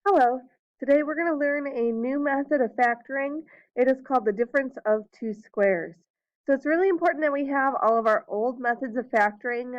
Hello, today we're going to learn a new method of factoring. It is called the difference of two squares. So it's really important that we have all of our old methods of factoring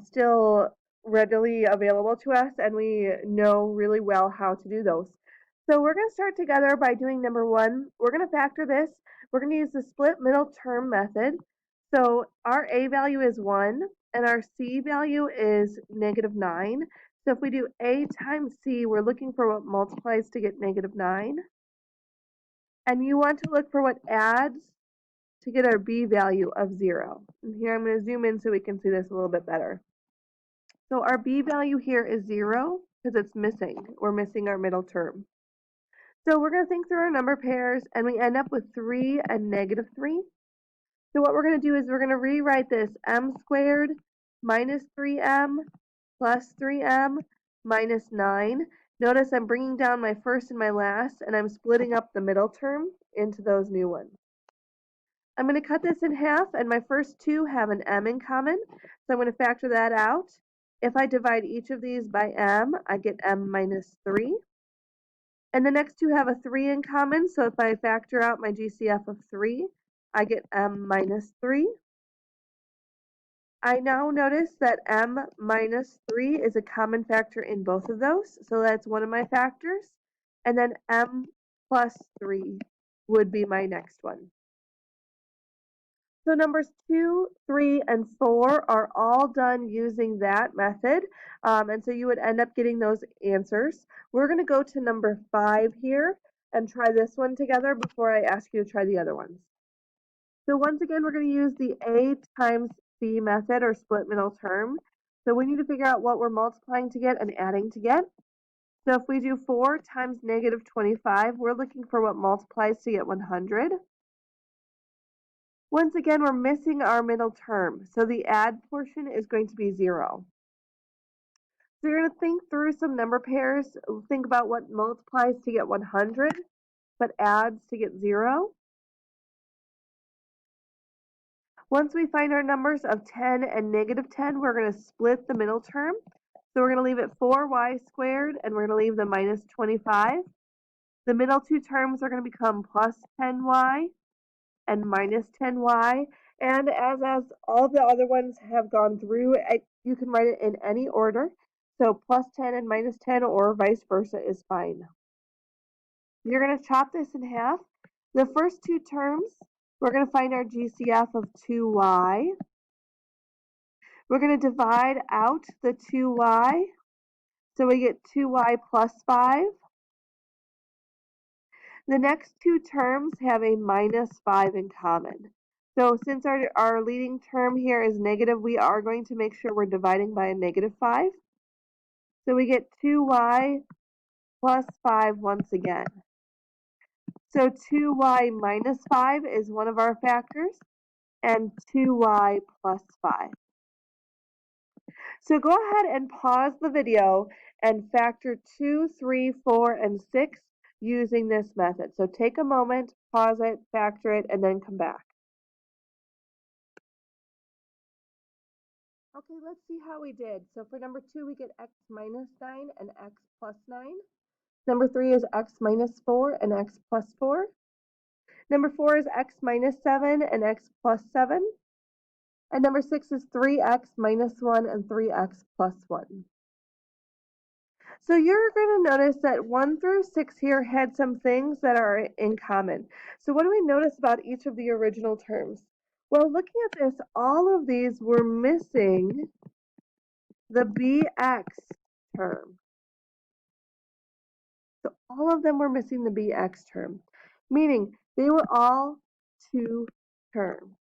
still readily available to us and we know really well how to do those. So we're going to start together by doing number one. We're going to factor this. We're going to use the split middle term method. So our A value is 1 and our C value is -9. So if we do A times C, we're looking for what multiplies to get -9. And you want to look for what adds to get our B value of 0. And here I'm going to zoom in so we can see this a little bit better. So our B value here is 0 because it's missing. We're missing our middle term. So we're going to think through our number pairs and we end up with 3 and -3. So what we're going to do is we're going to rewrite this m squared minus 3m plus 3m minus 9. Notice I'm bringing down my first and my last, and I'm splitting up the middle term into those new ones. I'm going to cut this in half, and my first two have an m in common, so I'm going to factor that out. If I divide each of these by m, I get m minus 3. And the next two have a 3 in common, so if I factor out my GCF of 3, I get m minus 3. I now notice that m minus 3 is a common factor in both of those, so that's one of my factors. And then m plus 3 would be my next one. So numbers 2, 3, and 4 are all done using that method, and so you would end up getting those answers. We're going to go to number 5 here and try this one together before I ask you to try the other ones. So once again, we're going to use the A times C method or split middle term. So we need to figure out what we're multiplying to get and adding to get. So if we do 4 times -25, we're looking for what multiplies to get 100. Once again, we're missing our middle term, so the add portion is going to be 0. So you're going to think through some number pairs, think about what multiplies to get 100, but adds to get 0. Once we find our numbers of 10 and -10, we're going to split the middle term. So we're going to leave it 4y squared, and we're going to leave the minus 25. The middle two terms are going to become plus 10y and minus 10y. And as all the other ones have gone through, you can write it in any order. So plus 10 and minus 10 or vice versa is fine. You're going to chop this in half. The first two terms, we're going to find our GCF of 2y. We're going to divide out the 2y, so we get 2y plus 5. The next two terms have a minus 5 in common. So since our leading term here is negative, we are going to make sure we're dividing by a -5. So we get 2y plus 5 once again. So 2y minus 5 is one of our factors, and 2y plus 5. So go ahead and pause the video and factor 2, 3, 4, and 6 using this method. So take a moment, pause it, factor it, and then come back. Okay, let's see how we did. So for number 2, we get x minus 9 and x plus 9. Number 3 is x minus 4 and x plus 4. Number 4 is x minus 7 and x plus 7. And number 6 is 3x minus 1 and 3x plus 1. So you're going to notice that 1 through 6 here had some things that are in common. So what do we notice about each of the original terms? Well, looking at this, all of these were missing the bx term. So all of them were missing the bx term, meaning they were all two terms.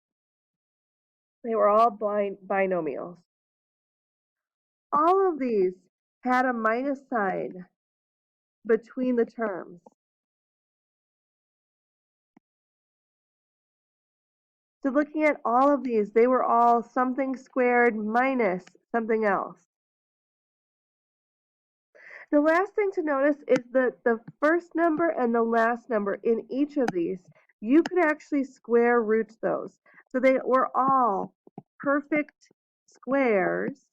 They were all binomials. All of these had a minus sign between the terms. So looking at all of these, they were all something squared minus something else. The last thing to notice is that the first number and the last number in each of these, you could actually square root those. So they were all perfect squares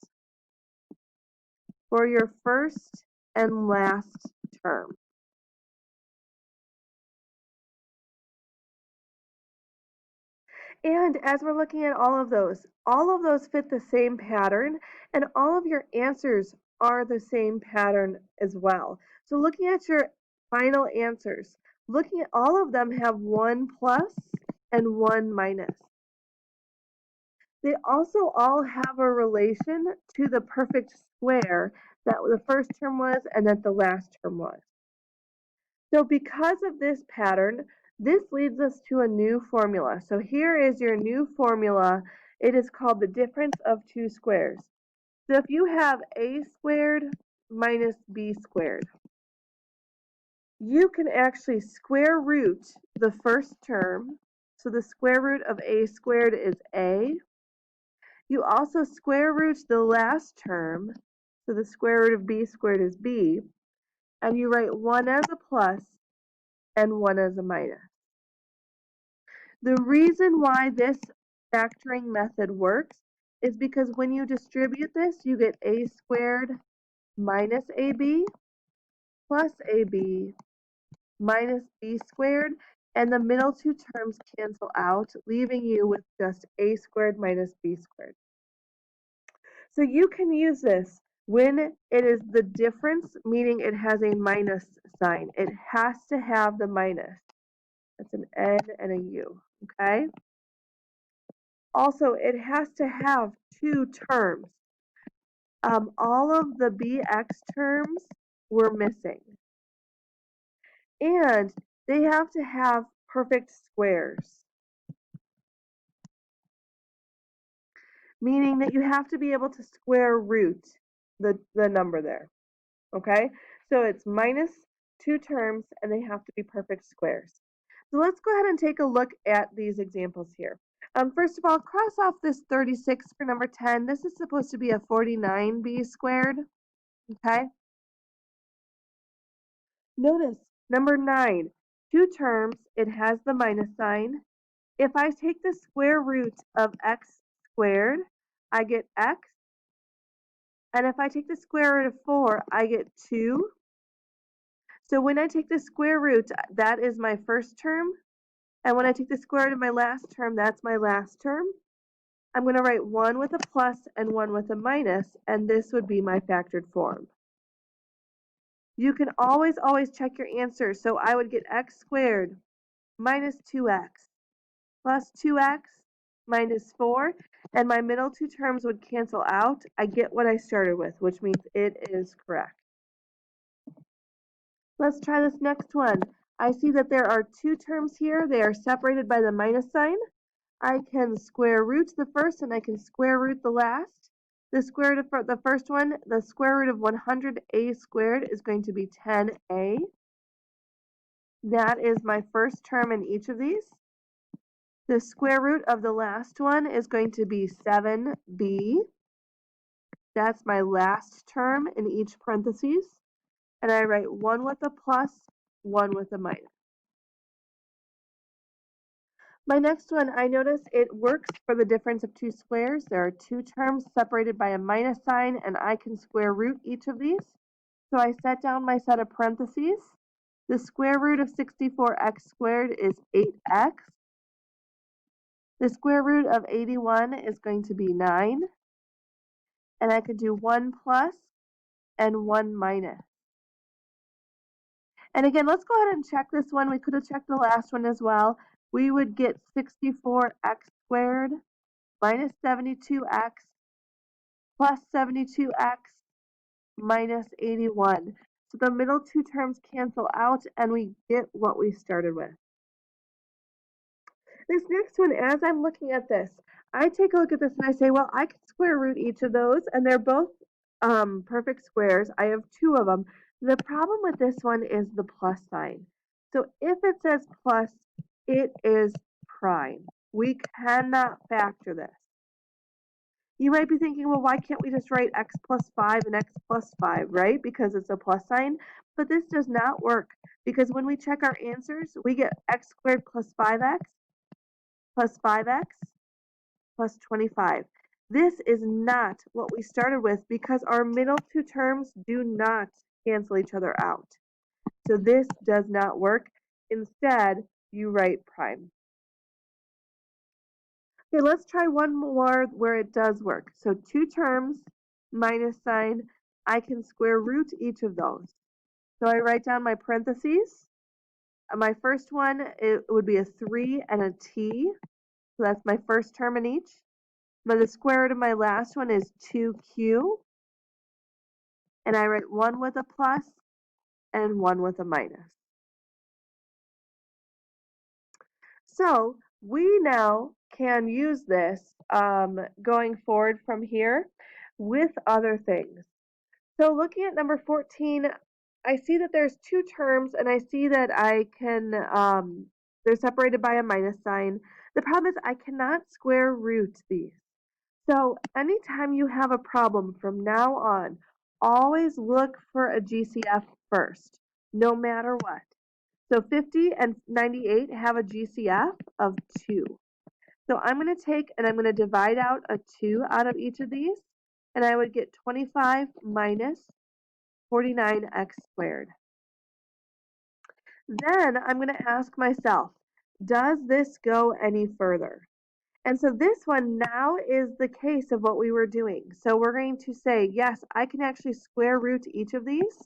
for your first and last term. And as we're looking at all of those fit the same pattern, and all of your answers are the same pattern as well. So looking at your final answers, looking at all of them have 1 plus and 1 minus. They also all have a relation to the perfect square that the first term was and that the last term was. So because of this pattern, this leads us to a new formula. So here is your new formula. It is called the difference of two squares. So if you have a squared minus b squared, you can actually square root the first term. So the square root of a squared is a. You also square root the last term. So the square root of b squared is b. And you write 1 as a plus and 1 as a minus. The reason why this factoring method works is because when you distribute this, you get a squared minus ab plus ab minus b squared, and the middle two terms cancel out, leaving you with just a squared minus b squared. So you can use this when it is the difference, meaning it has a minus sign. It has to have the minus. That's an N and a U, okay? Also, it has to have two terms. All of the bx terms were missing. And they have to have perfect squares, meaning that you have to be able to square root the number there, okay? So it's minus two terms, and they have to be perfect squares. So let's go ahead and take a look at these examples here. First of all, cross off this 36 for number 10. This is supposed to be a 49b squared, okay? Notice number 9, two terms, it has the minus sign. If I take the square root of x squared, I get x. And if I take the square root of 4, I get 2. So when I take the square root, that is my first term. And when I take the square root of my last term, that's my last term. I'm going to write 1 with a plus and 1 with a minus, and this would be my factored form. You can always check your answers. So I would get x squared minus 2x plus 2x minus 4, and my middle two terms would cancel out. I get what I started with, which means it is correct. Let's try this next one. I see that there are two terms here. They are separated by the minus sign. I can square root the first and I can square root the last. The square root of the first one, the square root of 100a squared is going to be 10a. That is my first term in each of these. The square root of the last one is going to be 7b. That's my last term in each parentheses. And I write 1 with a plus, 1 with a minus. My next one, I notice it works for the difference of two squares. There are two terms separated by a minus sign, and I can square root each of these. So I set down my set of parentheses. The square root of 64x squared is 8x. The square root of 81 is going to be 9. And I could do 1 plus and 1 minus. And again, let's go ahead and check this one. We could have checked the last one as well. We would get 64x squared minus 72x plus 72x minus 81. So the middle two terms cancel out and we get what we started with. This next one, as I'm looking at this, I take a look at this and I say, well, I can square root each of those, and they're both perfect squares. I have two of them. The problem with this one is the plus sign. So if it says plus, it is prime. We cannot factor this. You might be thinking, well, why can't we just write x plus 5 and x plus 5, right? Because it's a plus sign. But this does not work, because when we check our answers, we get x squared plus 5x plus 5x plus 25. This is not what we started with, because our middle two terms do not cancel each other out. So this does not work. Instead, you write prime. Okay, let's try one more where it does work. So two terms, minus sign, I can square root each of those. So I write down my parentheses. My first one, it would be a 3 and a t. So that's my first term in each. But the square root of my last one is 2q. And I write one with a plus and one with a minus. So we now can use this going forward from here with other things. So looking at number 14, I see that there's two terms and I see that I can, they're separated by a minus sign. The problem is I cannot square root these. So anytime you have a problem from now on, always look for a GCF first, no matter what. So 50 and 98 have a GCF of 2. So I'm going to take and I'm going to divide out a 2 out of each of these, and I would get 25 minus 49x squared. Then I'm going to ask myself, does this go any further? And so this one now is the case of what we were doing. So we're going to say, yes, I can actually square root each of these.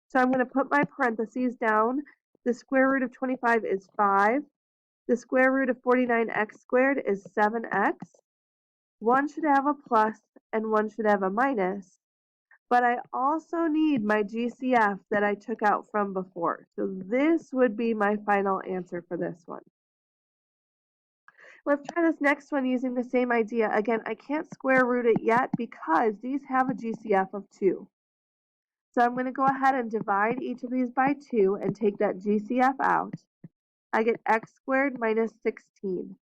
So I'm going to put my parentheses down. The square root of 25 is 5. The square root of 49x squared is 7x. One should have a plus and one should have a minus. But I also need my GCF that I took out from before. So this would be my final answer for this one. Let's try this next one using the same idea. Again, I can't square root it yet because these have a GCF of 2. So I'm going to go ahead and divide each of these by 2 and take that GCF out. I get x squared minus 16.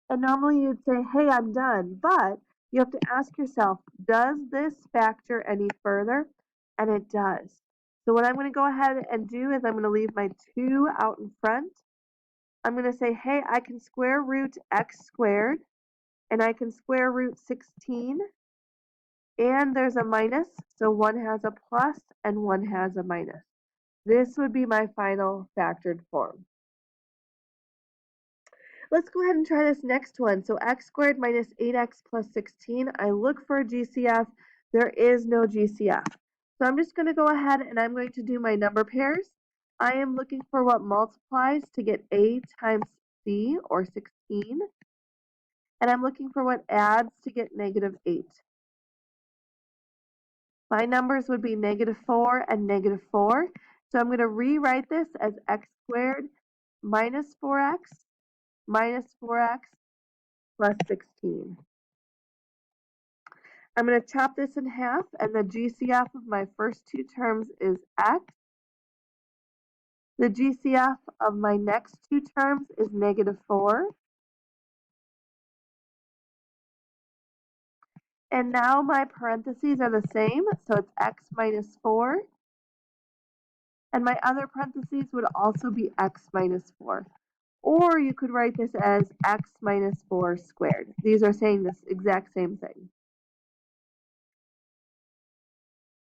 And normally you'd say, hey, I'm done. But you have to ask yourself, does this factor any further? And it does. So what I'm going to go ahead and do is I'm going to leave my 2 out in front. I'm going to say, hey, I can square root x squared, and I can square root 16, and there's a minus, so one has a plus and one has a minus. This would be my final factored form. Let's go ahead and try this next one. So x squared minus 8x plus 16, I look for a GCF. There is no GCF. So I'm just going to go ahead and I'm going to do my number pairs. I am looking for what multiplies to get a times c, or 16. And I'm looking for what adds to get negative 8. My numbers would be negative 4 and negative 4. So I'm going to rewrite this as x squared minus 4x plus 16. I'm going to chop this in half, and the GCF of my first two terms is x. The GCF of my next two terms is negative 4. And now my parentheses are the same, so it's x minus 4. And my other parentheses would also be x minus 4. Or you could write this as x minus 4 squared. These are saying this exact same thing.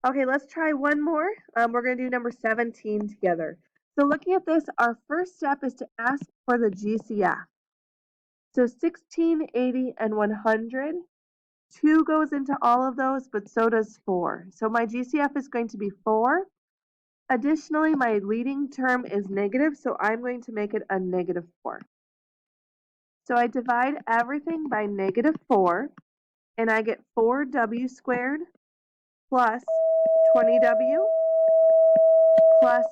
Okay, let's try one more. We're going to do number 17 together. So looking at this, our first step is to ask for the GCF. So 16, 80, and 100. 2 goes into all of those, but so does 4. So my GCF is going to be 4. Additionally, my leading term is negative, so I'm going to make it a negative 4. So I divide everything by negative 4, and I get 4w squared plus 20w plus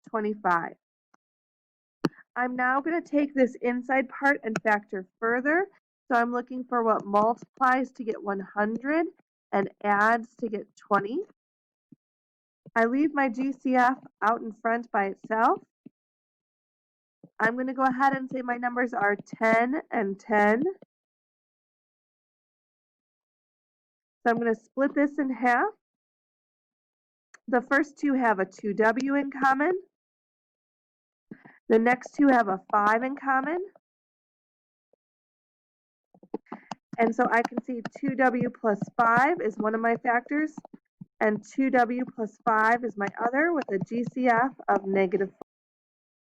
25. I'm now going to take this inside part and factor further. So I'm looking for what multiplies to get 100 and adds to get 20. I leave my GCF out in front by itself. I'm going to go ahead and say my numbers are 10 and 10. So I'm going to split this in half. The first two have a 2w in common. The next two have a 5 in common. And so I can see 2w plus 5 is one of my factors, and 2w plus 5 is my other, with a GCF of negative 4.